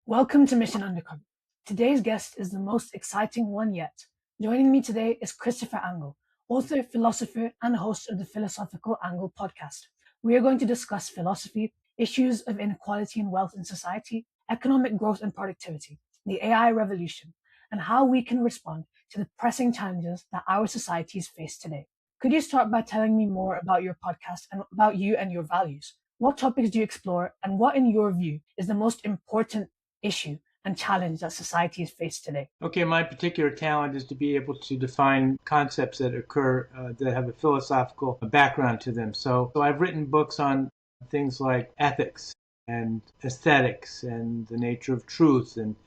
Welcome to Mission Undercover. Today's guest is the most exciting one yet. Joining me today is Christopher Angle, author, philosopher, and host of the Philosophical Angle podcast. We are going to discuss philosophy, issues of inequality and wealth in society, economic growth and productivity, the AI revolution, and how we can respond to the pressing challenges that our societies face today. Could you start by telling me more about your podcast and about you and your values? What topics do you explore, and what, in your view, is the most important issue and challenge that society is faced today? Okay, my particular talent is to be able to define concepts that occur that have a philosophical background to them. So I've written books on things like ethics and aesthetics and the nature of truth and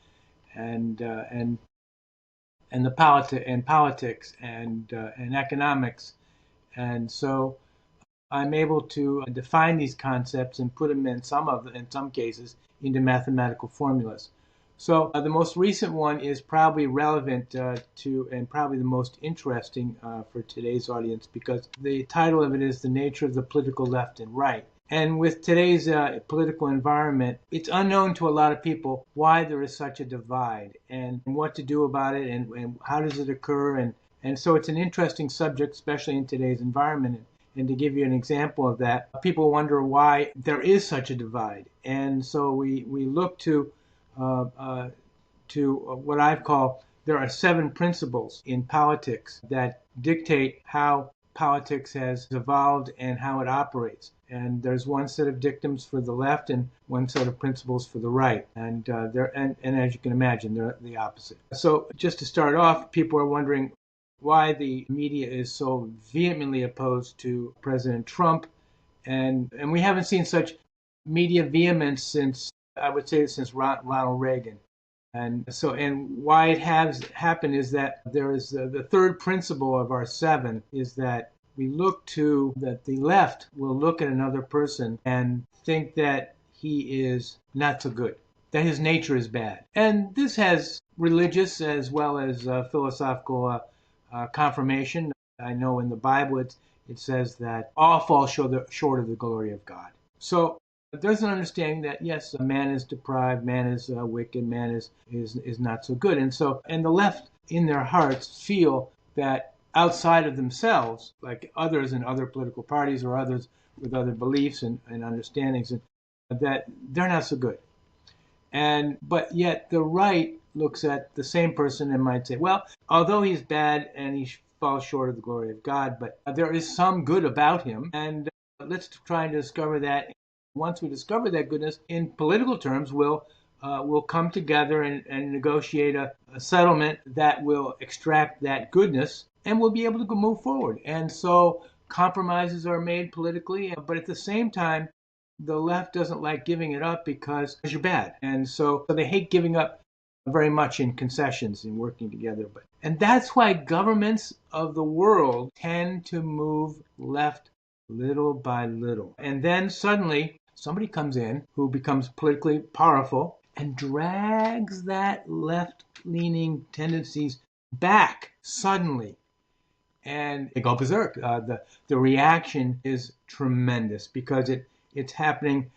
uh, and and politics and economics. And so I'm able to define these concepts and put them in some cases into mathematical formulas. So the most recent one is probably relevant to and probably the most interesting for today's audience because the title of it is The Nature of the Political Left and Right. And with today's political environment, it's unknown to a lot of people why there is such a divide and what to do about it and how does it occur. And so it's an interesting subject, especially in today's environment. And to give you an example of that, people wonder why there is such a divide. And so we look to what I call there are 7 principles in politics that dictate how politics has evolved and how it operates. And there's one set of dictums for the left and one set of principles for the right. And as you can imagine, they're the opposite. So just to start off, people are wondering why the media is so vehemently opposed to President Trump. And we haven't seen such media vehemence since, I would say, since Ronald Reagan. And why it has happened is that there is the third principle of our 7 is that that the left will look at another person and think that he is not so good, that his nature is bad. And this has religious as well as philosophical confirmation. I know in the Bible it says that all fall short of the glory of God. So there's an understanding that yes, a man is deprived, man is wicked, man is not so good, and the left in their hearts feel that outside of themselves, like others in other political parties or others with other beliefs and understandings, and that they're not so good. But yet the right looks at the same person and might say, well, although he's bad and he falls short of the glory of God, but there is some good about him, and let's try and discover that. Once we discover that goodness, in political terms, we'll come together and negotiate a settlement that will extract that goodness, and we'll be able to move forward. And so compromises are made politically, but at the same time, the left doesn't like giving it up because you're bad. And so they hate giving up very much in concessions and working together. And that's why governments of the world tend to move left little by little. And then suddenly somebody comes in who becomes politically powerful and drags that left-leaning tendencies back suddenly. And they go berserk. The reaction is tremendous because it's happening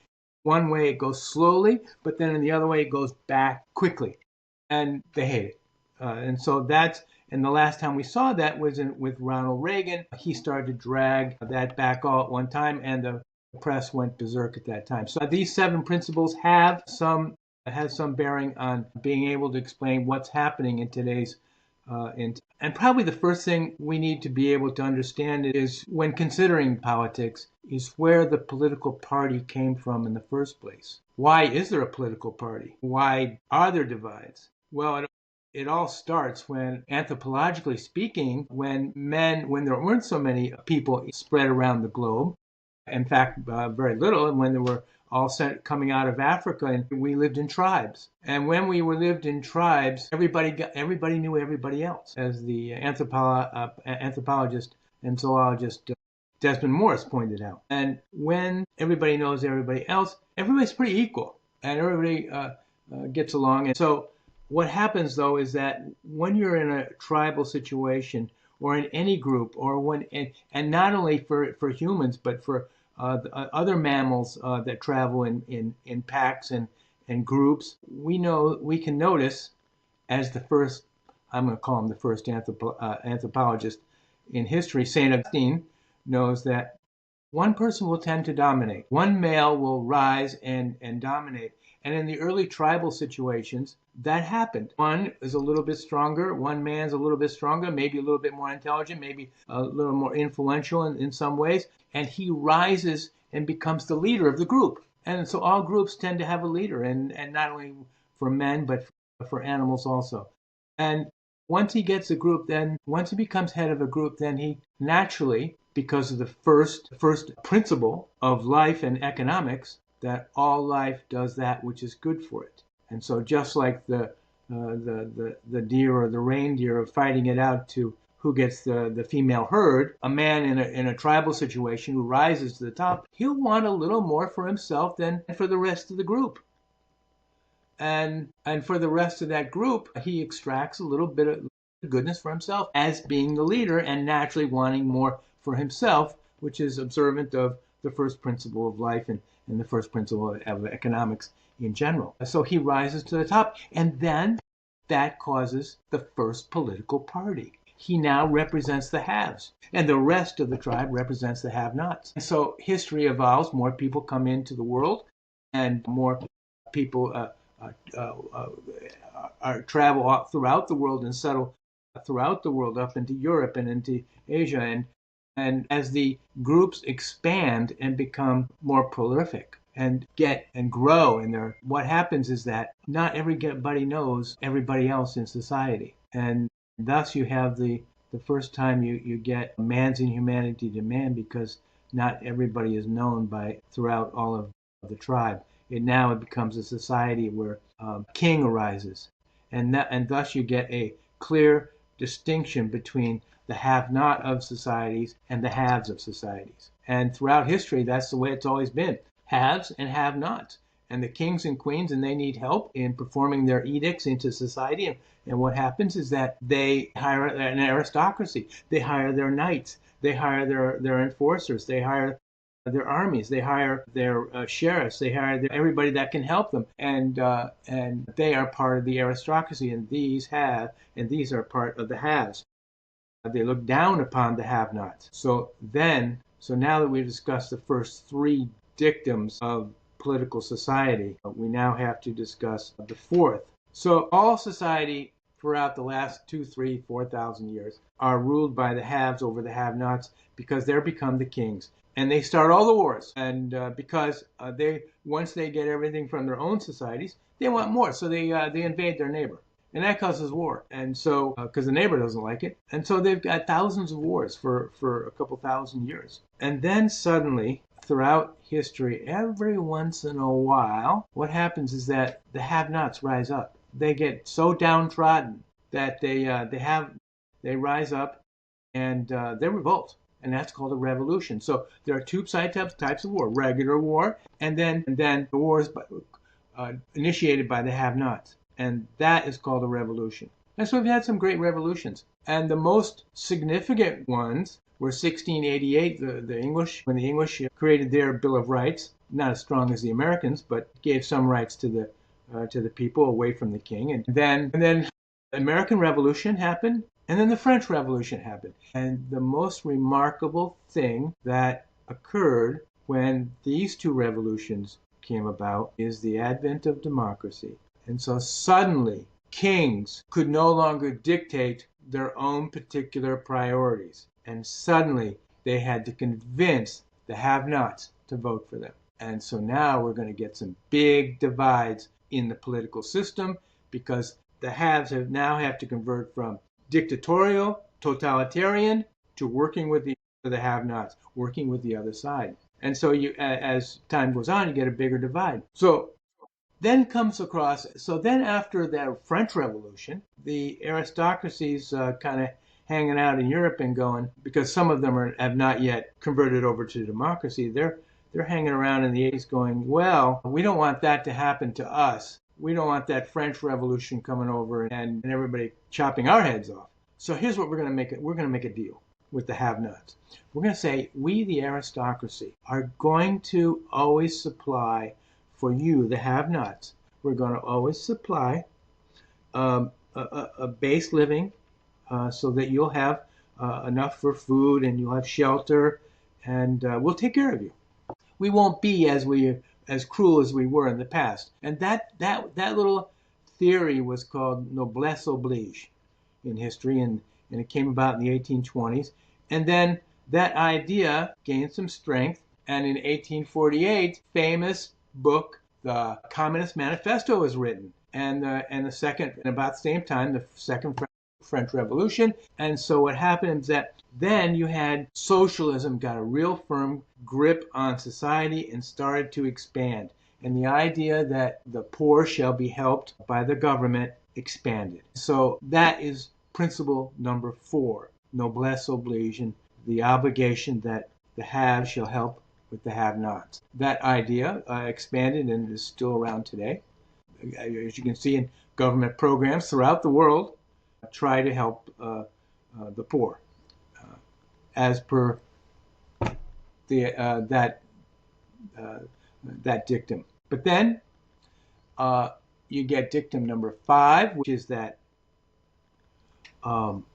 one way, it goes slowly, but then in the other way, it goes back quickly. And they hate it. And the last time we saw that was with Ronald Reagan. He started to drag that back all at one time, and the press went berserk at that time. So these 7 principles has some bearing on being able to explain what's happening in today's and probably the first thing we need to be able to understand is when considering politics is where the political party came from in the first place. Why is there a political party? Why are there divides? Well, it all starts when, anthropologically speaking, when there weren't so many people spread around the globe. In fact, very little, and when there were all coming out of Africa, and we lived in tribes. And when we lived in tribes, everybody knew everybody else, as the anthropologist and zoologist Desmond Morris pointed out. And when everybody knows everybody else, everybody's pretty equal, and everybody gets along. And so what happens, though, is that when you're in a tribal situation, or in any group, and not only for humans, but for other mammals that travel in packs and and groups, we can notice as the first, I'm going to call him the first anthropologist in history, St. Augustine knows that one person will tend to dominate. One male will rise and dominate. And in the early tribal situations, that happened. One is a little bit stronger. One man's a little bit stronger, maybe a little bit more intelligent, maybe a little more influential in some ways. And he rises and becomes the leader of the group. And so all groups tend to have a leader, and not only for men, but for animals also. And once he gets a group, then once he becomes head of a group, then he naturally, because of the first principle of life and economics, that all life does that which is good for it. And so just like the deer or the reindeer are fighting it out to who gets the female herd, a man in a tribal situation who rises to the top, he'll want a little more for himself than for the rest of the group. And for the rest of that group, he extracts a little bit of goodness for himself as being the leader and naturally wanting more for himself, which is observant of the first principle of life and the first principle of economics in general. So he rises to the top, and then that causes the first political party. He now represents the haves, and the rest of the tribe represents the have-nots. And so history evolves, more people come into the world, and more people travel throughout the world and settle throughout the world up into Europe and into Asia. And as the groups expand and become more prolific and get and grow, and what happens is that not everybody knows everybody else in society. And thus you have the first time you get man's inhumanity to man, because not everybody is known throughout all of the tribe. It becomes a society where king arises, and thus you get a clear distinction between the have-not of societies and the haves of societies. And throughout history, that's the way it's always been: haves and have-nots. And the kings and queens, and they need help in performing their edicts into society. And what happens is that they hire an aristocracy. They hire their knights. They hire their enforcers. They hire their armies, they hire their sheriffs, they hire everybody that can help them, and they are part of the aristocracy, and these are part of the haves. They look down upon the have-nots. So now that we've discussed the first three dictums of political society, we now have to discuss the fourth. So all society throughout the last 2, 3, 4,000 years are ruled by the haves over the have-nots, because they're become the kings. And they start all the wars, and because once they get everything from their own societies, they want more, so they invade their neighbor, and that causes war. And so, because the neighbor doesn't like it, and so they've got thousands of wars for a couple thousand years. And then suddenly, throughout history, every once in a while, what happens is that the have-nots rise up. They get so downtrodden that they rise up and they revolt. And that's called a revolution. So there are two types of war: regular war, and then the wars initiated by the have-nots, and that is called a revolution. And so we've had some great revolutions, and the most significant ones were 1688, the English, when the English created their Bill of Rights, not as strong as the Americans, but gave some rights to the people away from the king. And then the American Revolution happened. And then the French Revolution happened. And the most remarkable thing that occurred when these two revolutions came about is the advent of democracy. And so suddenly, kings could no longer dictate their own particular priorities. And suddenly, they had to convince the have-nots to vote for them. And so now we're going to get some big divides in the political system, because the haves have to convert from dictatorial, totalitarian, to working with the have-nots, working with the other side. And so as time goes on, you get a bigger divide. So then after the French Revolution, the aristocracies kind of hanging out in Europe and going, because some of them have not yet converted over to democracy, they're hanging around in the 80s going, well, we don't want that to happen to us. We don't want that French Revolution coming over and everybody chopping our heads off. So here's what we're going to make it. We're going to make a deal with the have-nots. We're going to say, we, the aristocracy, are going to always supply for you, the have-nots, we're going to always supply a base living so that you'll have enough for food and you'll have shelter, and we'll take care of you. We won't be as cruel as we were in the past. And that little theory was called noblesse oblige in history, and it came about in the 1820s. And then that idea gained some strength, and in 1848, famous book, the Communist Manifesto, was written, and the second, and about the same time, the second French Revolution. And so what happened is that then you had socialism got a real firm grip on society and started to expand. And the idea that the poor shall be helped by the government expanded. So that is principle number 4, noblesse oblige, the obligation that the have shall help with the have-nots. That idea expanded and is still around today. As you can see in government programs throughout the world, try to help the poor, as per the that dictum. But then you get dictum number 5, um,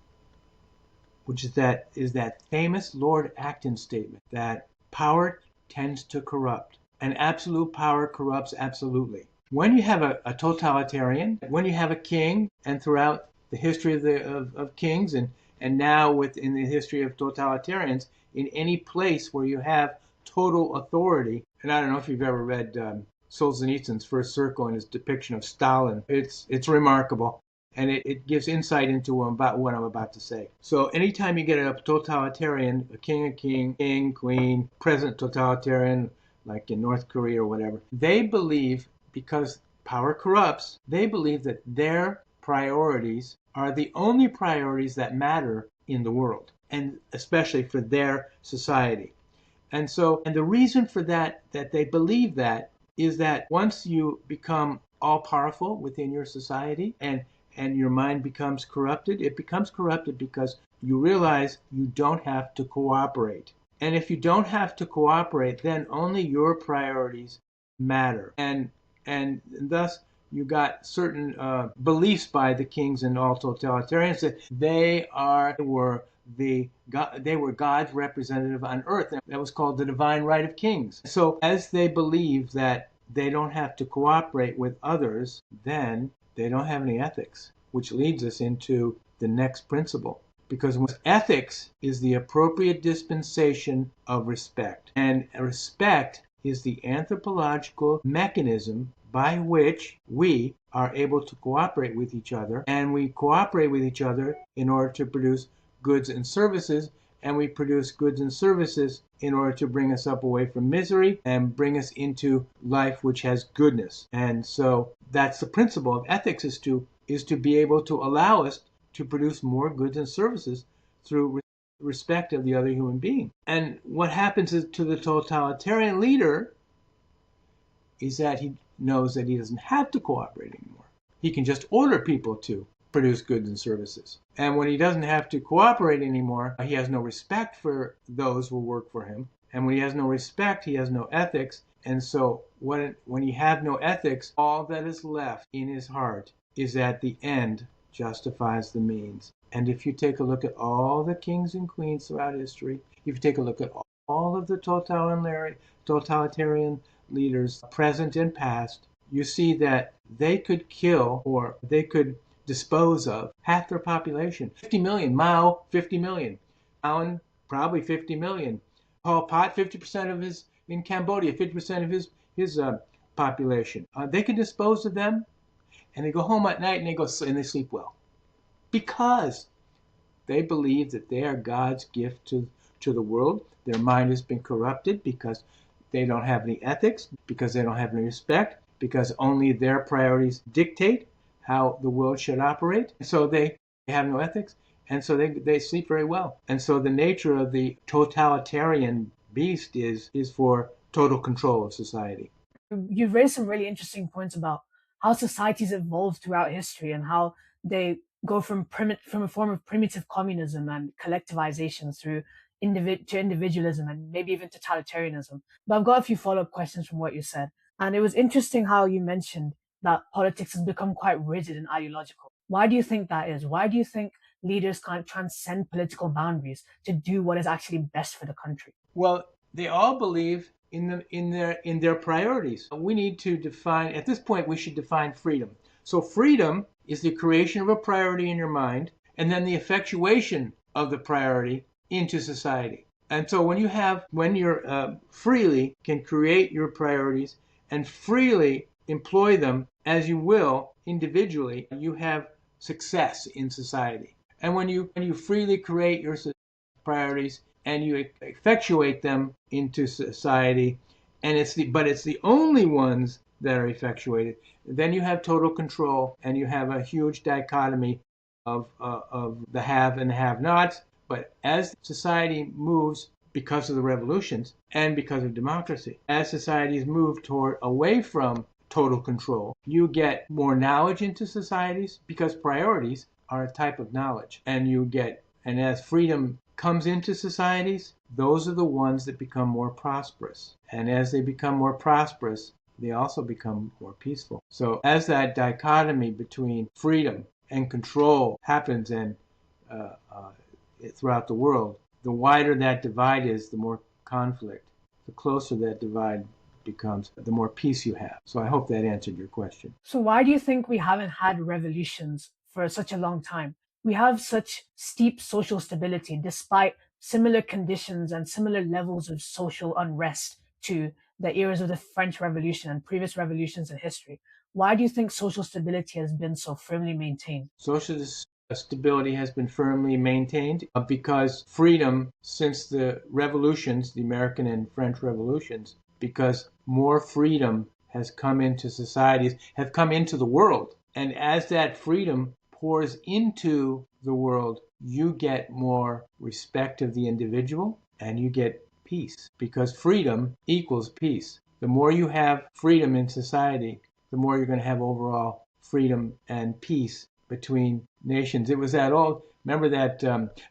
which is that famous Lord Acton statement that power tends to corrupt, and absolute power corrupts absolutely. When you have a totalitarian, when you have a king, and throughout the history of kings, and now within the history of totalitarians, in any place where you have total authority, and I don't know if you've ever read Solzhenitsyn's First Circle and his depiction of Stalin. It's remarkable, and it gives insight into about what I'm about to say. So anytime you get a totalitarian, a king, queen, president totalitarian, like in North Korea or whatever, they believe, because power corrupts, they believe that their priorities are the only priorities that matter in the world, and especially for their society. And the reason for that they believe that, is that once you become all powerful within your society, and your mind becomes corrupted, it becomes corrupted because you realize you don't have to cooperate. And if you don't have to cooperate, then only your priorities matter. And thus you got certain beliefs by the kings and all totalitarians that they were God's representative on earth. That was called the divine right of kings. So as they believe that they don't have to cooperate with others, then they don't have any ethics, which leads us into the next principle. Because ethics is the appropriate dispensation of respect. And respect is the anthropological mechanism by which we are able to cooperate with each other. And we cooperate with each other in order to produce goods and services. And we produce goods and services in order to bring us up away from misery and bring us into life which has goodness. And so that's the principle of ethics, is to be able to allow us to produce more goods and services through respect of the other human being. And what happens to the totalitarian leader is that he knows that he doesn't have to cooperate anymore. He can just order people to produce goods and services. And when he doesn't have to cooperate anymore, he has no respect for those who work for him. And when he has no respect, he has no ethics. And so when you have no ethics, all that is left in his heart is that the end justifies the means. And if you take a look at all the kings and queens throughout history, if you take a look at all of the totalitarian leaders, present and past, you see that they could kill, or they could dispose of, half their population. 50 million. Mao, 50 million. Stalin, probably 50 million. Pol Pot, 50% of his, in Cambodia, 50% of his population. They could dispose of them, and they go home at night and they sleep well, because they believe that they are God's gift to the world. Their mind has been corrupted because they don't have any ethics, because they don't have any respect, because only their priorities dictate how the world should operate. So they have no ethics, and so they sleep very well. And so the nature of the totalitarian beast is for total control of society. You've raised some really interesting points about how societies evolved throughout history and how they go from a form of primitive communism and collectivization through to individualism and maybe even totalitarianism. But I've got a few follow-up questions from what you said. And it was interesting how you mentioned that politics has become quite rigid and ideological. Why do you think that is? Why do you think leaders can't transcend political boundaries to do what is actually best for the country? Well, they all believe in their priorities. We need to define at this point we should define freedom. So freedom is the creation of a priority in your mind and then the effectuation of the priority into society. And so when you're freely can create your priorities and freely employ them as you will individually, you have success in society. And when you freely create your priorities and you effectuate them into society, and it's the only ones that are effectuated, then you have total control and you have a huge dichotomy of the have and have-nots. But as society moves, because of the revolutions and because of democracy, as societies move toward away from total control, you get more knowledge into societies because priorities are a type of knowledge, and as freedom comes into societies, those are the ones that become more prosperous. And as they become more prosperous, they also become more peaceful. So as that dichotomy between freedom and control happens and uh, uh, throughout the world, the wider that divide is, the more conflict. The closer that divide becomes, the more peace you have. So I hope that answered your question. So why do you think we haven't had revolutions for such a long time? We have such steep social stability despite similar conditions and similar levels of social unrest to the eras of the French Revolution and previous revolutions in history. Why do you think social stability has been so firmly maintained? Social stability has been firmly maintained because freedom, since the revolutions, the American and French revolutions, because more freedom has come into societies, have come into the world. And as that freedom pours into the world, you get more respect of the individual and you get peace because freedom equals peace. The more you have freedom in society, the more you're going to have overall freedom and peace between nations. It was that old, remember that,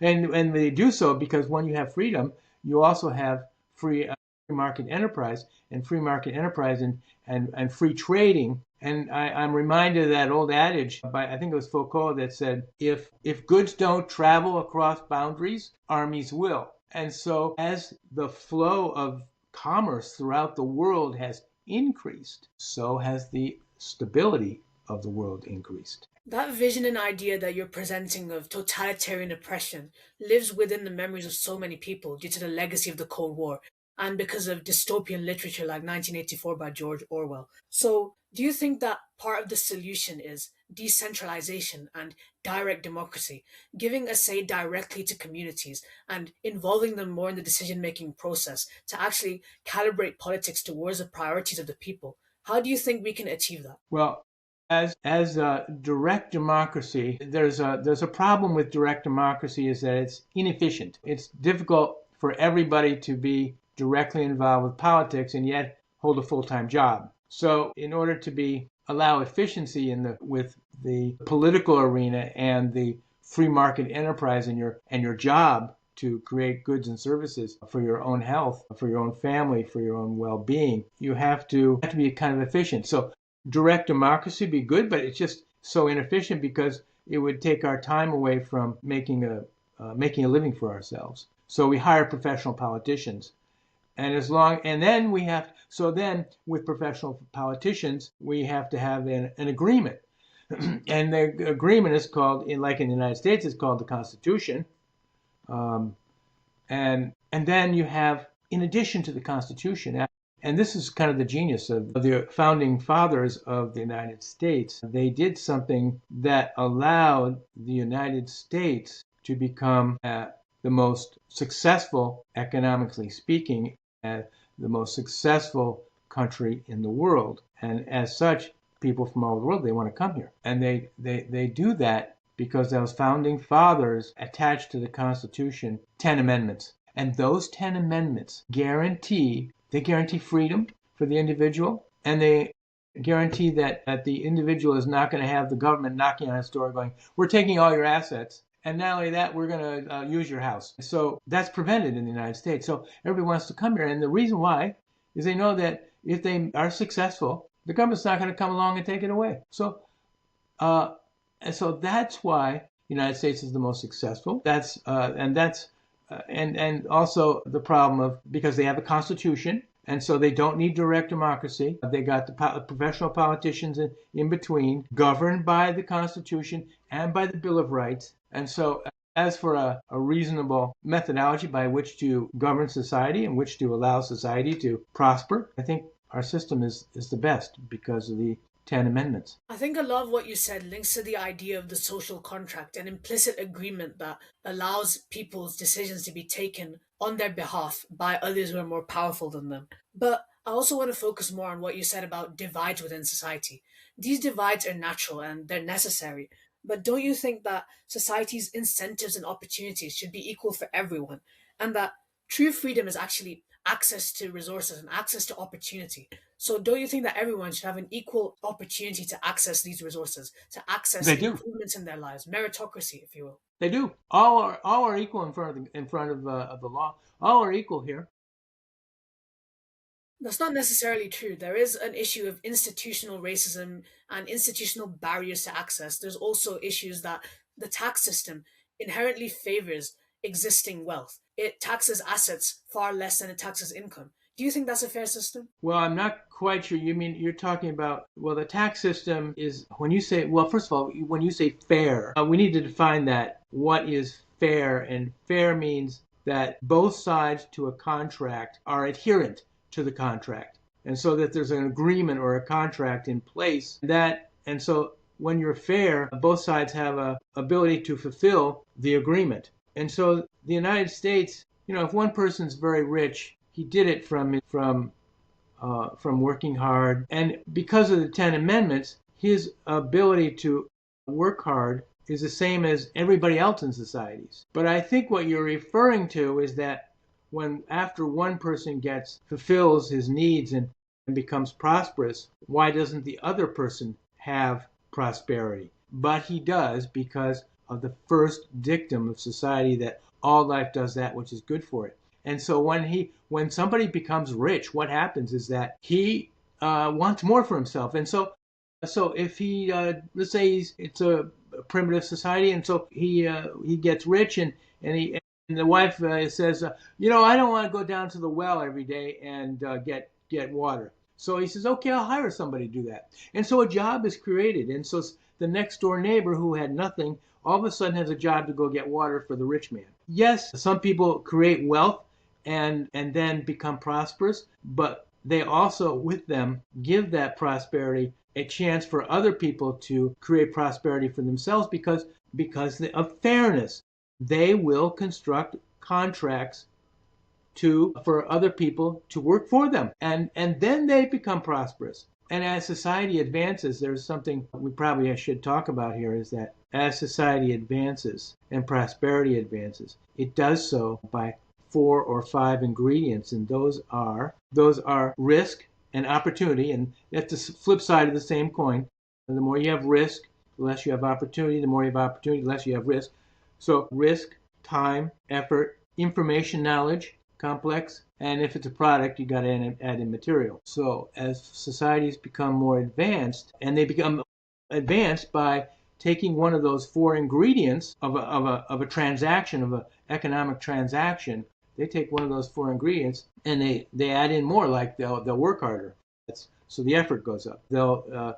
and they do so because when you have freedom, you also have free market enterprise and free market enterprise and free trading. And I'm reminded of that old adage by, I think it was Foucault, that said, if goods don't travel across boundaries, armies will. And so as the flow of commerce throughout the world has increased, so has the stability of the world increased. That vision and idea that you're presenting of totalitarian oppression lives within the memories of so many people due to the legacy of the Cold War and because of dystopian literature like 1984 by George Orwell. So, do you think that part of the solution is decentralization and direct democracy, giving a say directly to communities and involving them more in the decision making process to actually calibrate politics towards the priorities of the people? How do you think we can achieve that? Well, as direct democracy, there's a problem with direct democracy is that it's inefficient. It's difficult for everybody to be directly involved with politics and yet hold a full-time job. So, in order to allow efficiency with the political arena and the free market enterprise and your job to create goods and services for your own health, for your own family, for your own well-being, you have to be kind of efficient. So direct democracy be good, but it's just so inefficient because it would take our time away from making a living for ourselves. So we hire professional politicians, and then with professional politicians we have to have an agreement, and the agreement is called, like in the United States, it's called the Constitution. Um, and then you have, in addition to the Constitution, and this is kind of the genius of the founding fathers of the United States, they did something that allowed the United States to become the most successful, economically speaking, the most successful country in the world. And as such, people from all over the world, they want to come here. And they do that because those founding fathers attached to the Constitution 10 amendments. And those 10 amendments guarantee freedom for the individual, and they guarantee that the individual is not going to have the government knocking on his door going, we're taking all your assets, and not only that, we're going to use your house. So that's prevented in the United States. So everybody wants to come here, and the reason why is they know that if they are successful, The government's not going to come along and take it away. Uh, and so that's why the United States is the most successful. And also the problem of because they have a constitution, and so they don't need direct democracy. They got the professional politicians in between, governed by the Constitution and by the Bill of Rights. And so, as for a reasonable methodology by which to govern society and which to allow society to prosper, I think our system is the best because of the 10 amendments. I think a lot of what you said links to the idea of the social contract, an implicit agreement that allows people's decisions to be taken on their behalf by others who are more powerful than them. But I also want to focus more on what you said about divides within society. These divides are natural and they're necessary. But don't you think that society's incentives and opportunities should be equal for everyone? And that true freedom is actually access to resources and access to opportunity. So don't you think that everyone should have an equal opportunity to access these resources, to access They do. improvements in their lives, meritocracy, if you will? They do. All are equal in front of the law. All are equal here. That's not necessarily true. There is an issue of institutional racism and institutional barriers to access. There's also issues that the tax system inherently favors existing wealth. It taxes assets far less than it taxes income. Do you think that's a fair system? Well, I'm not quite sure. You mean you're talking about, well, the tax system is, when you say, well, first of all, when you say fair, we need to define that. What is fair? And fair means that both sides to a contract are adherent to the contract. And so that there's an agreement or a contract in place and so when you're fair, both sides have a ability to fulfill the agreement. And so the United States, if one person's very rich, he did it from working hard. And because of the 10 Amendments, his ability to work hard is the same as everybody else in societies. But I think what you're referring to is that when after one person fulfills his needs and becomes prosperous, why doesn't the other person have prosperity? But he does because of the first dictum of society that all life does that which is good for it. And so when somebody becomes rich, what happens is that he wants more for himself. And so if he let's say it's a primitive society, and so he gets rich and the wife says, I don't want to go down to the well every day and get water. So he says, okay, I'll hire somebody to do that. And so a job is created. And so the next door neighbor who had nothing all of a sudden has a job to go get water for the rich man. Yes, some people create wealth and then become prosperous, but they also with them give that prosperity a chance for other people to create prosperity for themselves because of fairness. They will construct contracts for other people to work for them, and then they become prosperous. And as society advances, there's something we probably should talk about here, is that as society advances and prosperity advances, it does so by 4 or 5 ingredients, and those are risk and opportunity. And that's the flip side of the same coin. And the more you have risk, the less you have opportunity. The more you have opportunity, the less you have risk. So risk, time, effort, information, knowledge, complex, and if it's a product, you got to add in material. So as societies become more advanced, and they become advanced by taking one of those 4 ingredients of a transaction, of an economic transaction, they take one of those 4 ingredients and they add in more, like they'll work harder. So the effort goes up. They'll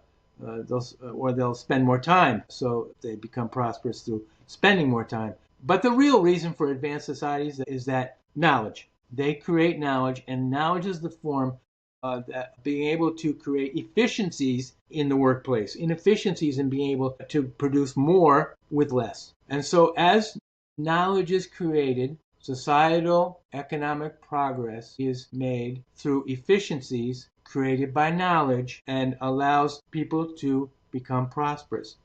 spend more time, so they become prosperous through spending more time. But the real reason for advanced societies is that knowledge. They create knowledge, and knowledge is the form that being able to create efficiencies in the workplace, inefficiencies in being able to produce more with less. And so as knowledge is created, societal economic progress is made through efficiencies created by knowledge and allows people to become prosperous.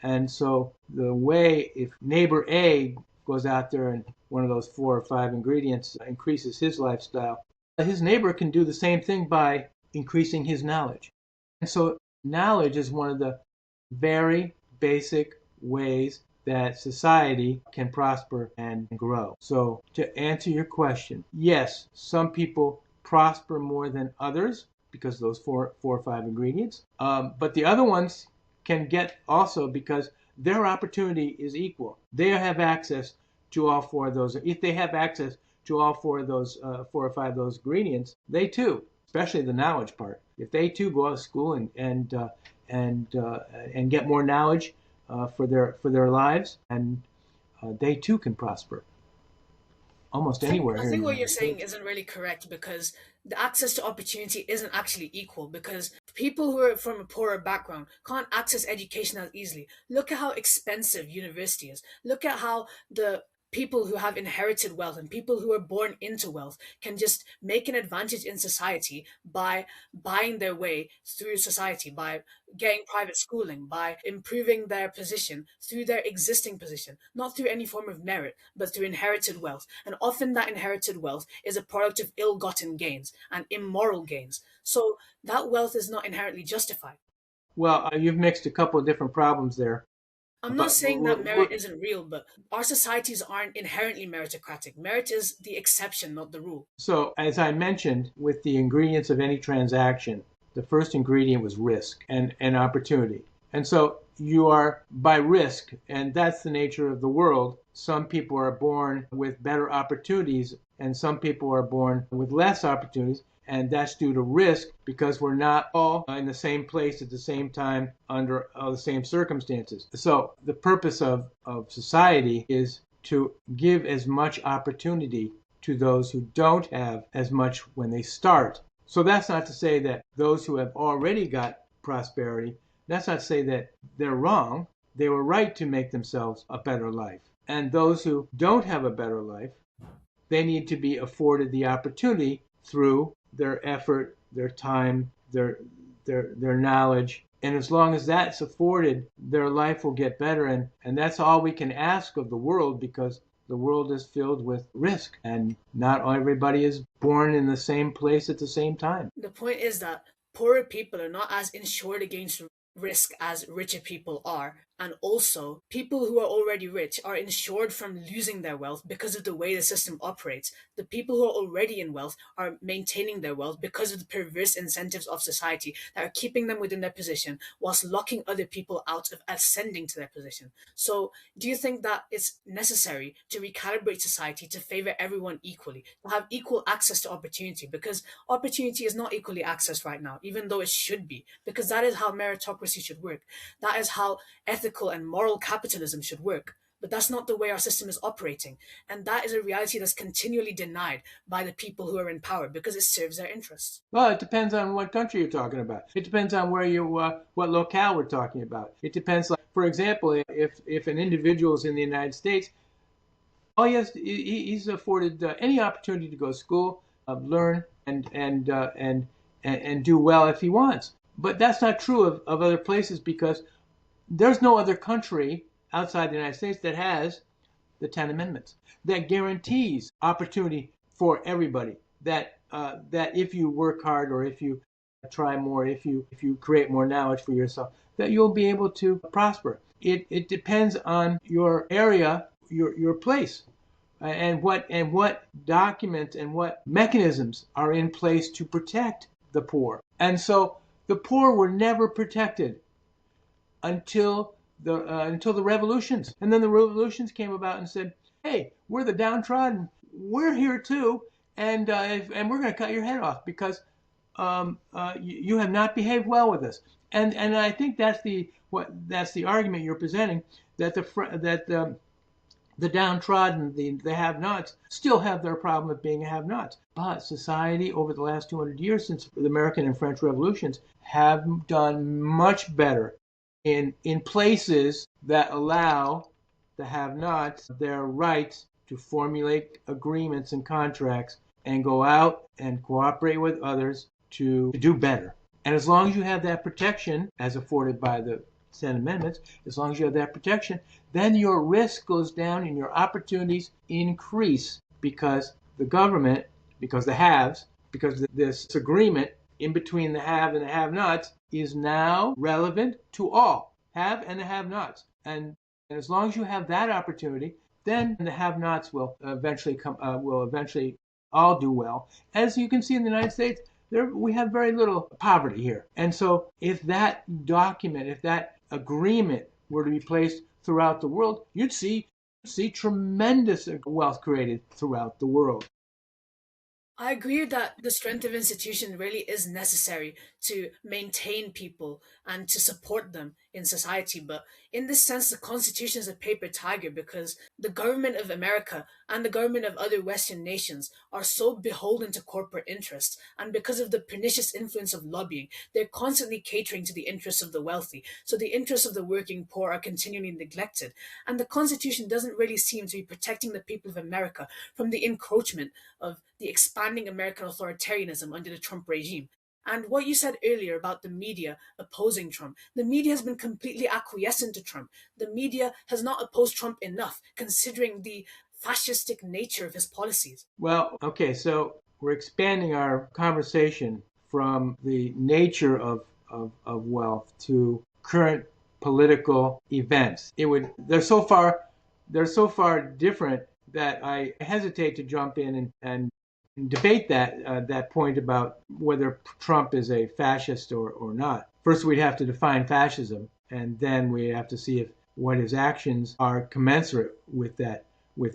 And so the way, if neighbor A goes out there and one of those 4 or 5 ingredients increases his lifestyle, his neighbor can do the same thing by increasing his knowledge. And so knowledge is one of the very basic ways that society can prosper and grow. So to answer your question, yes, some people prosper more than others, because of those four or five ingredients. But the other ones can get also because their opportunity is equal. They have access to all four of those. If they have access to all four of those, four or five of those ingredients, they too, especially the knowledge part, if they too go out of school and get more knowledge for their lives, and they too can prosper almost anywhere I here in think the what you're United saying States. isn't really correct because the access to opportunity isn't actually equal because people who are from a poorer background can't access education as easily. Look at how expensive university is. Look at how the people who have inherited wealth and people who are born into wealth can just make an advantage in society by buying their way through society, by getting private schooling, by improving their position through their existing position, not through any form of merit, but through inherited wealth. And often that inherited wealth is a product of ill gotten gains and immoral gains. So that wealth is not inherently justified. Well, you've mixed a couple of different problems there, I'm not but saying that merit isn't real, but our societies aren't inherently meritocratic. Merit is the exception, not the rule. so as I mentioned, with the ingredients of any transaction, the first ingredient was risk and opportunity. And so you are by risk, and that's the nature of the world. Some people are born with better opportunities, and some people are born with less opportunities. And that's due to risk because we're not all in the same place at the same time under the same circumstances. So the purpose of society is to give as much opportunity to those who don't have as much when they start. So that's not to say that those who have already got prosperity, that's not to say that they're wrong. They were right to make themselves a better life. And those who don't have a better life, they need to be afforded the opportunity through their effort, their time, their knowledge. And as long as that's afforded, their life will get better. And that's all we can ask of the world because the world is filled with risk and not everybody is born in the same place at the same time. The point is that poorer people are not as insured against risk as richer people are. And also, people who are already rich are insured from losing their wealth because of the way the system operates. The people who are already in wealth are maintaining their wealth because of the perverse incentives of society that are keeping them within their position whilst locking other people out of ascending to their position. So, do you think that it's necessary to recalibrate society to favor everyone equally, to have equal access to opportunity? Because opportunity is not equally accessed right now, even though it should be, because that is how meritocracy should work. That is how ethical and moral capitalism should work. But that's not the way our system is operating. And that is a reality that's continually denied by the people who are in power because it serves their interests. Well, it depends on what country you're talking about. It depends on where what locale we're talking about. It depends. Like, for example, if an individual is in the United States, all he has he's afforded any opportunity to go to school, learn, and do well if he wants. But that's not true of other places because there's no other country outside the United States that has the 10 Amendments that guarantees opportunity for everybody. That if you work hard or if you try more, if you create more knowledge for yourself, that you'll be able to prosper. It depends on your area, your place, and what documents and what mechanisms are in place to protect the poor. And so the poor were never protected until the revolutions. And then the revolutions came about and said, "Hey, we're the downtrodden. We're here too, and we're going to cut your head off because you have not behaved well with us." And I think that's the argument you're presenting, that the downtrodden, the have-nots, still have their problem of being have-nots. But society over the last 200 years since the American and French revolutions have done much better in places that allow the have-nots their rights to formulate agreements and contracts and go out and cooperate with others to do better. And as long as you have that protection, as afforded by the 10 Amendments, as long as you have that protection, then your risk goes down and your opportunities increase because the government, because the haves, because this agreement in between the have and the have-nots is now relevant to all, have and the have-nots. And as long as you have that opportunity, then the have-nots will eventually all do well. As you can see in the United States, we have very little poverty here. And so if that document, if that agreement were to be placed throughout the world, you'd see tremendous wealth created throughout the world. I agree that the strength of institution really is necessary to maintain people and to support them in society. But in this sense, the Constitution is a paper tiger because the government of America and the government of other Western nations are so beholden to corporate interests. And because of the pernicious influence of lobbying, they're constantly catering to the interests of the wealthy. So the interests of the working poor are continually neglected. And the Constitution doesn't really seem to be protecting the people of America from the encroachment of the expanding American authoritarianism under the Trump regime. And what you said earlier about the media opposing Trump, the media has been completely acquiescent to Trump. The media has not opposed Trump enough, considering the fascistic nature of his policies. Well, okay, so we're expanding our conversation from the nature of wealth to current political events. They're so far different that I hesitate to jump in and debate that point about whether Trump is a fascist or not. First, we'd have to define fascism, and then we have to see if what his actions are commensurate with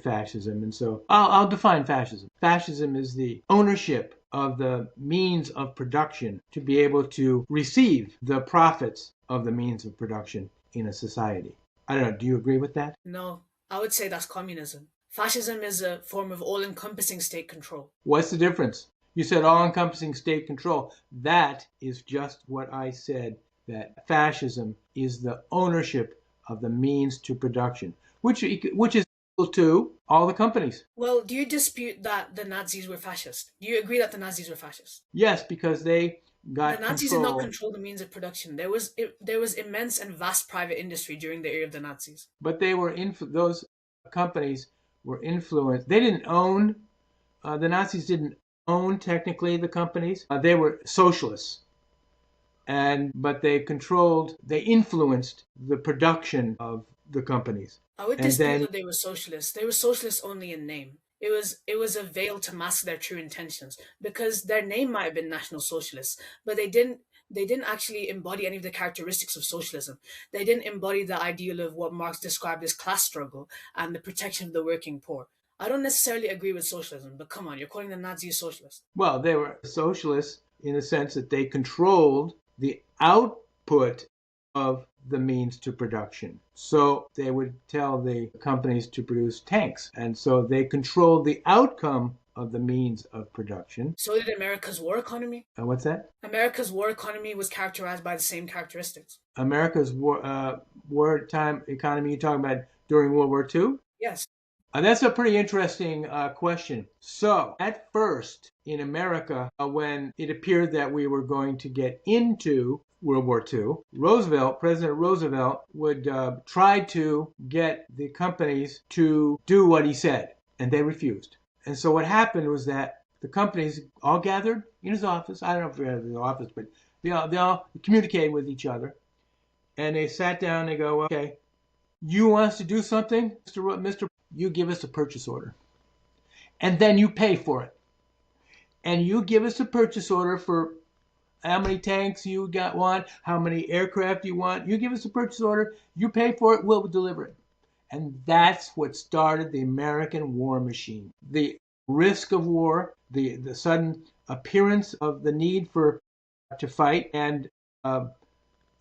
fascism. And so I'll define fascism. Fascism is the ownership of the means of production to be able to receive the profits of the means of production in a society. I don't know. Do you agree with that? No, I would say that's communism. Fascism is a form of all encompassing state control. What's the difference? You said all-encompassing state control. That is just what I said, that fascism is the ownership of the means to production, which is equal to all the companies. Well, do you dispute that the Nazis were fascist? Do you agree that the Nazis were fascist? Yes, because they The got Nazis did not control, control the means of production. There was immense and vast private industry during the era of the Nazis. but those companies were influenced. They didn't own. The Nazis didn't own technically the companies. They were socialists, but they influenced the production of the companies. I would And dispute then, that they were socialists. They were socialists only in name. It was a veil to mask their true intentions because their name might have been National Socialists, but they didn't actually embody any of the characteristics of socialism. They didn't embody the ideal of what Marx described as class struggle and the protection of the working poor. I don't necessarily agree with socialism, but come on, you're calling the Nazis socialists. well, they were socialists in the sense that they controlled the output of the means to production. So they would tell the companies to produce tanks. And so they controlled the outcome of the means of production. So did America's war economy. What's that? America's war economy was characterized by the same characteristics. America's wartime economy, you talking about during World War II? Yes. That's a pretty interesting question. So, at first in America, when it appeared that we were going to get into World War II, President Roosevelt, would try to get the companies to do what he said, and they refused. And so what happened was that the companies all gathered in his office. I don't know if they were in the office, but they all communicated with each other, and they sat down. And they go, okay, you want us to do something, Mr. You give us a purchase order, and then you pay for it. And you give us a purchase order for how many tanks want, how many aircraft you want. You give us a purchase order, you pay for it, we'll deliver it. And that's what started the American war machine. The risk of war, the sudden appearance of the need to fight, and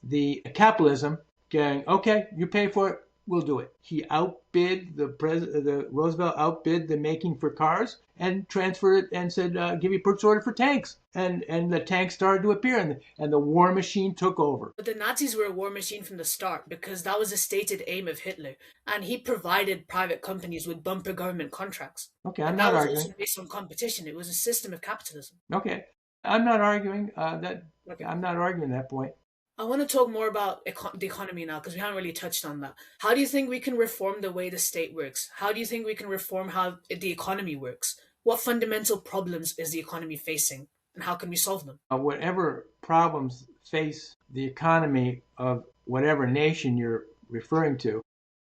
the capitalism going, okay, you pay for it, we'll do it. He outbid the Roosevelt outbid the making for cars and transferred it and said, give me a purchase order for tanks. And the tanks started to appear, and the war machine took over. But the Nazis were a war machine from the start because that was a stated aim of Hitler, and he provided private companies with bumper government contracts. Okay, I'm And that not was arguing. also based on competition. It was a system of capitalism. Okay, I'm not arguing that. Okay. I'm not arguing that point. I want to talk more about the economy now because we haven't really touched on that. How do you think we can reform the way the state works? How do you think we can reform how the economy works? What fundamental problems is the economy facing, and how can we solve them? Whatever problems face the economy of whatever nation you're referring to,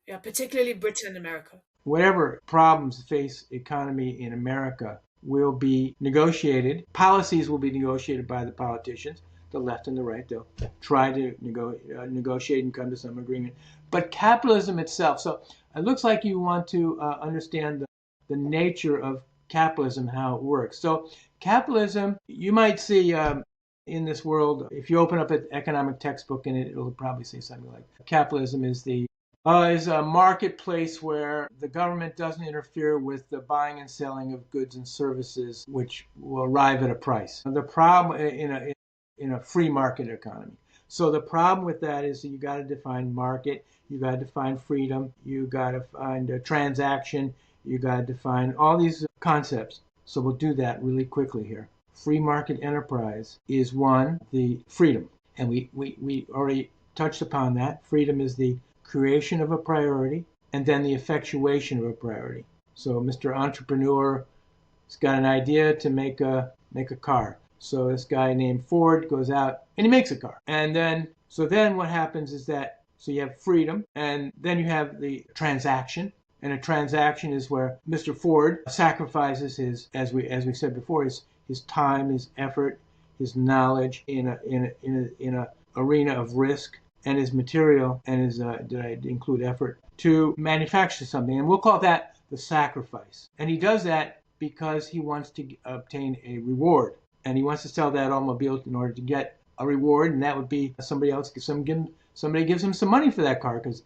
Yeah, particularly Britain and America. whatever problems face economy in America, will be negotiated. Policies will be negotiated by the politicians, the left and the right. They'll try to negotiate and come to some agreement. But capitalism itself, so it looks like you want to understand the nature of capitalism, how it works. So capitalism, you might see in this world, if you open up an economic textbook in it, it'll probably say something like capitalism is a marketplace where the government doesn't interfere with the buying and selling of goods and services, which will arrive at a price. The problem in a free market economy. So the problem with that is that you got to define market, you got to define freedom, you got to find a transaction, you got to define all these concepts. So we'll do that really quickly here. Free market enterprise is one, the freedom. And we already touched upon that. Freedom is the creation of a priority and then the effectuation of a priority. So Mr. Entrepreneur has got an idea to make a car. So this guy named Ford goes out and he makes a car. And then what happens is that so you have freedom and then you have the transaction. And a transaction is where Mr. Ford sacrifices his, as we said before, his time, his effort, his knowledge in a arena of risk, and his material and his did I include effort to manufacture something, and we'll call that the sacrifice. And he does that because he wants to obtain a reward, and he wants to sell that automobile in order to get a reward, and that would be somebody gives him some money for that car because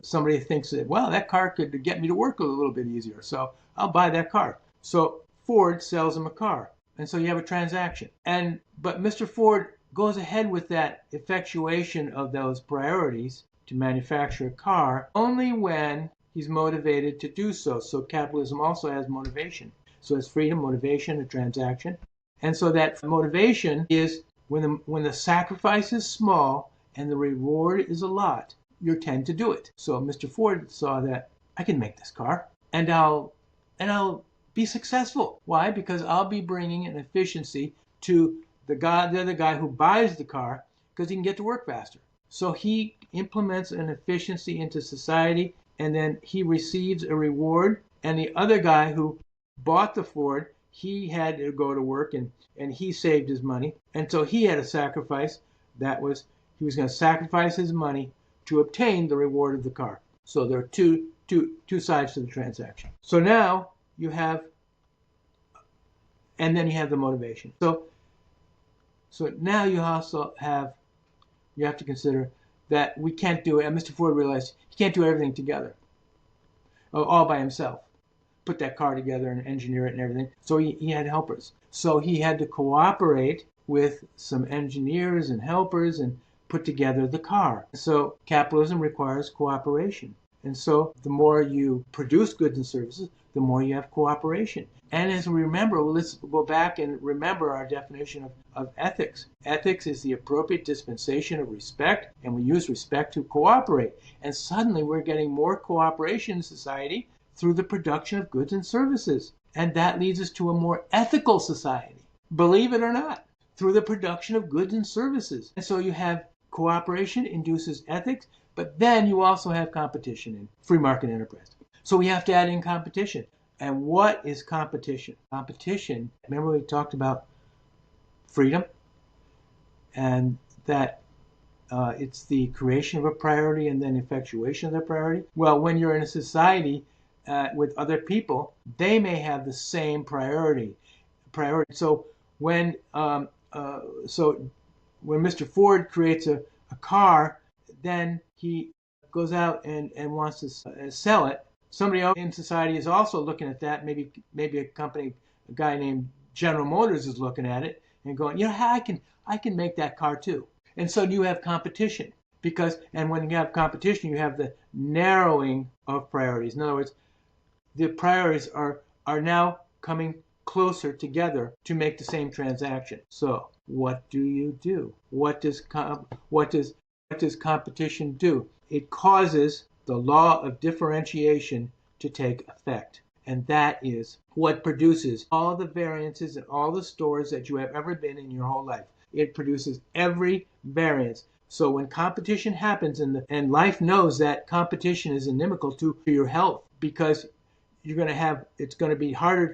somebody thinks that, well, that car could get me to work a little bit easier, so I'll buy that car. So Ford sells him a car, and so you have a transaction. But Mr. Ford goes ahead with that effectuation of those priorities to manufacture a car only when he's motivated to do so. So capitalism also has motivation. So it's freedom, motivation, a transaction. And so that motivation is when the sacrifice is small and the reward is a lot, you tend to do it. So Mr. Ford saw that I can make this car and I'll be successful. Why? Because I'll be bringing an efficiency to the other guy who buys the car because he can get to work faster. So he implements an efficiency into society and then he receives a reward. And the other guy who bought the Ford, he had to go to work and he saved his money. And so he had a sacrifice he was going to sacrifice his money to obtain the reward of the car. So there are two sides to the transaction. So now you have, and then you have the motivation. So now you also have to consider that we can't do it. And Mr. Ford realized he can't do everything together, all by himself. Put that car together and engineer it and everything. So he had helpers. So he had to cooperate with some engineers and helpers and put together the car. So capitalism requires cooperation. And so the more you produce goods and services, the more you have cooperation. And as we remember, let's go back and remember our definition of ethics. Ethics is the appropriate dispensation of respect, and we use respect to cooperate. And suddenly we're getting more cooperation in society through the production of goods and services. And that leads us to a more ethical society, believe it or not, through the production of goods and services. And so you have cooperation induces ethics, but then you also have competition in free market enterprise. So we have to add in competition. And what is competition? Competition, remember we talked about freedom and that it's the creation of a priority and then effectuation of that priority. Well, when you're in a society with other people, they may have the same priority. So when Mr. Ford creates a car, then he goes out and wants to sell it. Somebody else in society is also looking at that. Maybe a guy named General Motors is looking at it and going, I can make that car too. And so you have competition and when you have competition, you have the narrowing of priorities. In other words, the priorities are now coming closer together to make the same transaction. So what do you do? What does competition do? It causes the law of differentiation to take effect. And that is what produces all the variances in all the stores that you have ever been in your whole life. It produces every variance. So when competition happens and life knows that competition is inimical to your health because it's going to be harder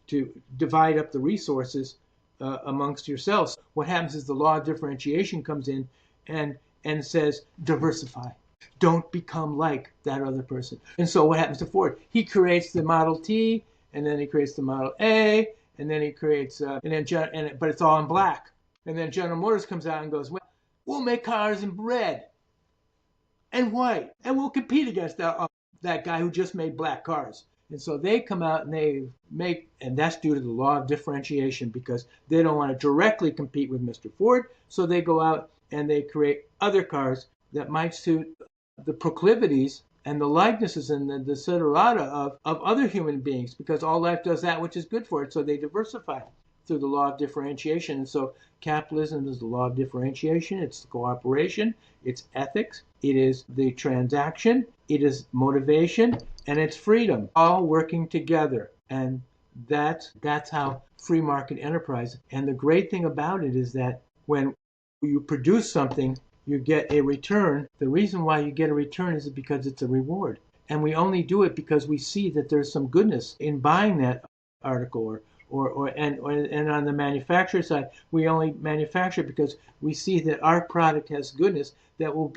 to divide up the resources amongst yourselves. What happens is the law of differentiation comes in and says diversify. Don't become like that other person. And so what happens to Ford? He creates the Model T, and then he creates the Model A, and then he creates but it's all in black. And then General Motors comes out and goes, well, we'll make cars in red and white, and we'll compete against that guy who just made black cars. And so they come out and and that's due to the law of differentiation, because they don't want to directly compete with Mr. Ford. So they go out and they create other cars that might suit the proclivities and the likenesses and the desiderata of other human beings, because all life does that which is good for it. So they diversify through the law of differentiation. And so capitalism is the law of differentiation. It's cooperation. It's ethics. It is the transaction. It is motivation, and it's freedom, all working together. And that's how free market enterprise. And the great thing about it is that when you produce something, you get a return. The reason why you get a return is because it's a reward. And we only do it because we see that there's some goodness in buying that article, and on the manufacturer side, we only manufacture because we see that our product has goodness that will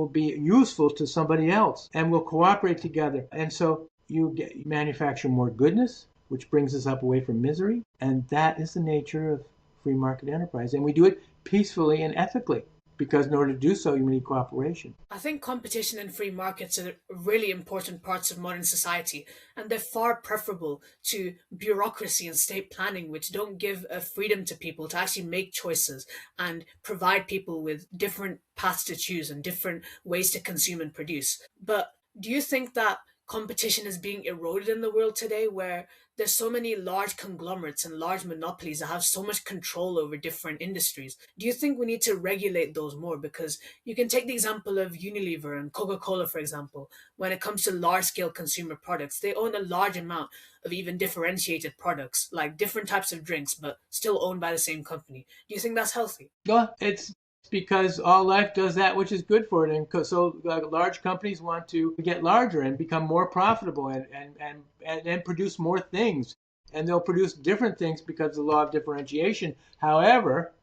be useful to somebody else, and we'll cooperate together. And so you manufacture more goodness, which brings us up away from misery, and that is the nature of free market enterprise. And we do it peacefully and ethically, because in order to do so, you need cooperation. I think competition and free markets are really important parts of modern society, and they're far preferable to bureaucracy and state planning, which don't give a freedom to people to actually make choices and provide people with different paths to choose and different ways to consume and produce. But do you think that competition is being eroded in the world today, where there's so many large conglomerates and large monopolies that have so much control over different industries? Do you think we need to regulate those more? Because you can take the example of Unilever and Coca-Cola, for example. When it comes to large-scale consumer products, they own a large amount of even differentiated products, like different types of drinks, but still owned by the same company. Do you think that's healthy? Well, it's because all life does that which is good for it. And so large companies want to get larger and become more profitable and produce more things. And they'll produce different things because of the law of differentiation. However,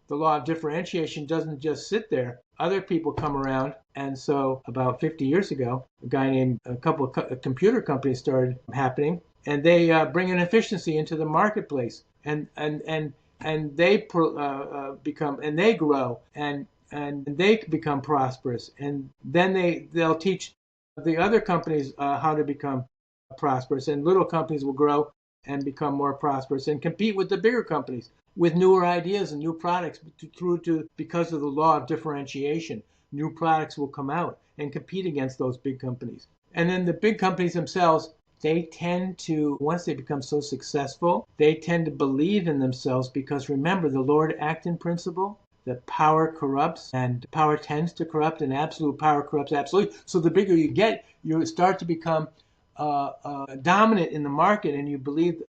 the law of differentiation doesn't just sit there. Other people come around. And so about 50 years ago, a couple of computer companies started happening, and they bring an efficiency into the marketplace. And they become, and they grow, and they become prosperous, and then they'll teach the other companies how to become prosperous, and little companies will grow and become more prosperous and compete with the bigger companies with newer ideas and new products. Because of the law of differentiation, new products will come out and compete against those big companies. And then the big companies themselves, they tend to, once they become so successful, they tend to believe in themselves, because remember the Lord Acton principle, that power corrupts and power tends to corrupt, and absolute power corrupts absolute. So the bigger you get, you start to become dominant in the market, and you believe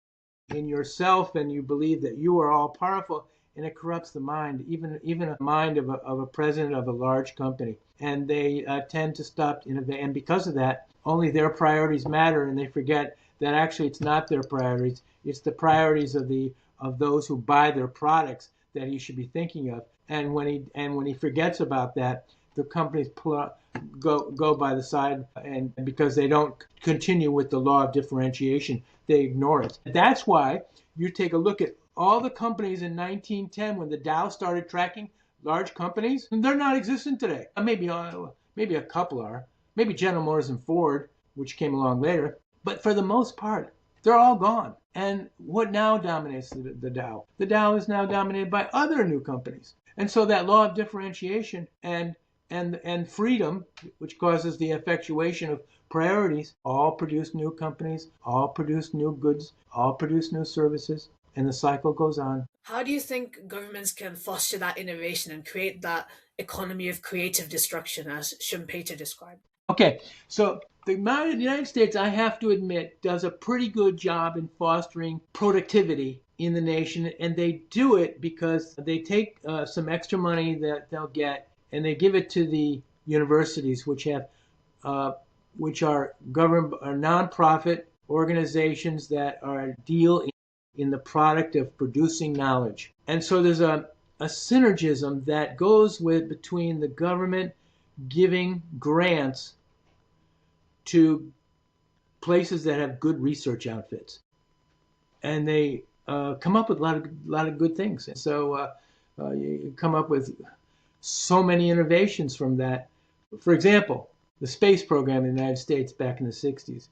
in yourself, and you believe that you are all powerful, and it corrupts the mind, even a mind of a president of a large company. And they tend to stop innovating, and because of that, only their priorities matter, and they forget that actually it's not their priorities, it's the priorities of those who buy their products that he should be thinking of. And when he forgets about that, the companies go by the side, and because they don't continue with the law of differentiation, they ignore it. That's why you take a look at all the companies in 1910 when the Dow started tracking large companies, and they're not existent today. Maybe a couple are. Maybe General Motors and Ford, which came along later. But for the most part, they're all gone. And what now dominates the Dow? The Dow is now dominated by other new companies. And so that law of differentiation and freedom, which causes the effectuation of priorities, all produce new companies, all produce new goods, all produce new services, and the cycle goes on. How do you think governments can foster that innovation and create that economy of creative destruction, as Schumpeter described? Okay, so the United States, I have to admit, does a pretty good job in fostering productivity in the nation, and they do it because they take some extra money that they'll get, and they give it to the universities, which have which are governed are nonprofit organizations that are deal in the product of producing knowledge. And so there's a synergism that goes with between the government giving grants to places that have good research outfits, and they come up with a lot of good things. And so you come up with so many innovations from that. For example, the space program in the United States back in the 60s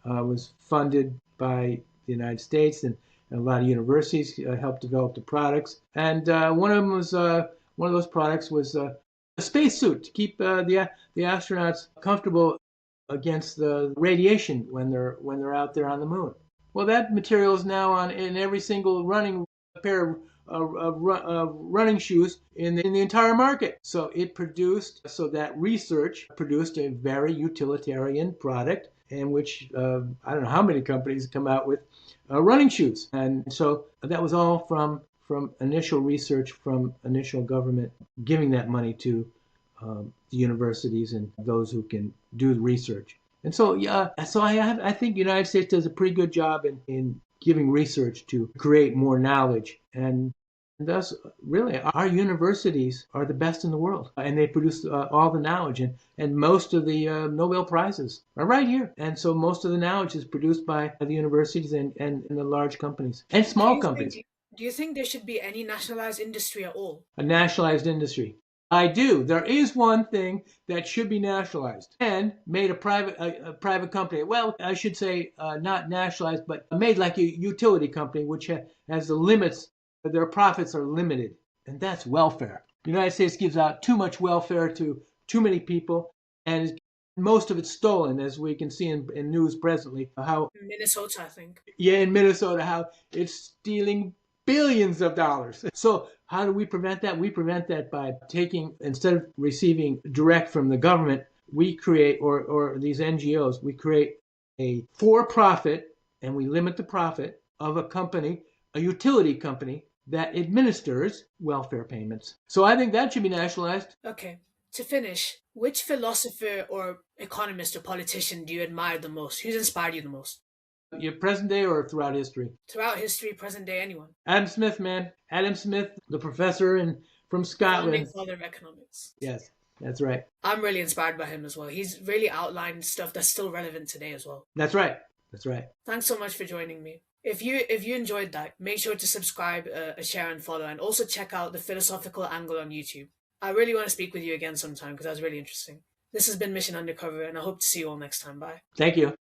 was funded by the United States, and a lot of universities helped develop the products. And one of them was one of those products was a spacesuit to keep the astronauts comfortable against the radiation when they're out there on the moon. Well, that material is now on in every single running pair of running shoes in the entire market. So that research produced a very utilitarian product in which I don't know how many companies come out with running shoes. And so that was all from initial research, from initial government giving that money to the universities and those who can do the research. And so, yeah, so I think the United States does a pretty good job in giving research to create more knowledge. And thus, really, our universities are the best in the world. And they produce all the knowledge. And most of the Nobel Prizes are right here. And so most of the knowledge is produced by the universities and the large companies and Do small you companies. think do you think there should be any nationalized industry at all? A nationalized industry. I do. There is one thing that should be nationalized and made a private company. Well, I should say not nationalized, but made like a utility company, which has the limits. Their profits are limited, and that's welfare. The United States gives out too much welfare to too many people, and most of it's stolen, as we can see in news presently. How Minnesota, I think. yeah, in Minnesota, how it's stealing billions of dollars. So how do we prevent that? We prevent that by taking, instead of receiving direct from the government, we create, or these NGOs, we create a for-profit, and we limit the profit of a company, a utility company that administers welfare payments. So I think that should be nationalized. Okay. To finish, which philosopher or economist or politician do you admire the most? Who's inspired you the most? Your present day or throughout history? Throughout history, present day, anyone. Adam Smith, man. Adam Smith, the professor from The founding Scotland. father of economics. Yes, that's right. I'm really inspired by him as well. He's really outlined stuff that's still relevant today as well. That's right. That's right. Thanks so much for joining me. If you enjoyed that, make sure to subscribe, share, and follow, and also check out the Philosophical Angle on YouTube. I really want to speak with you again sometime because that was really interesting. This has been Mission Undercover, and I hope to see you all next time. Bye. Thank you.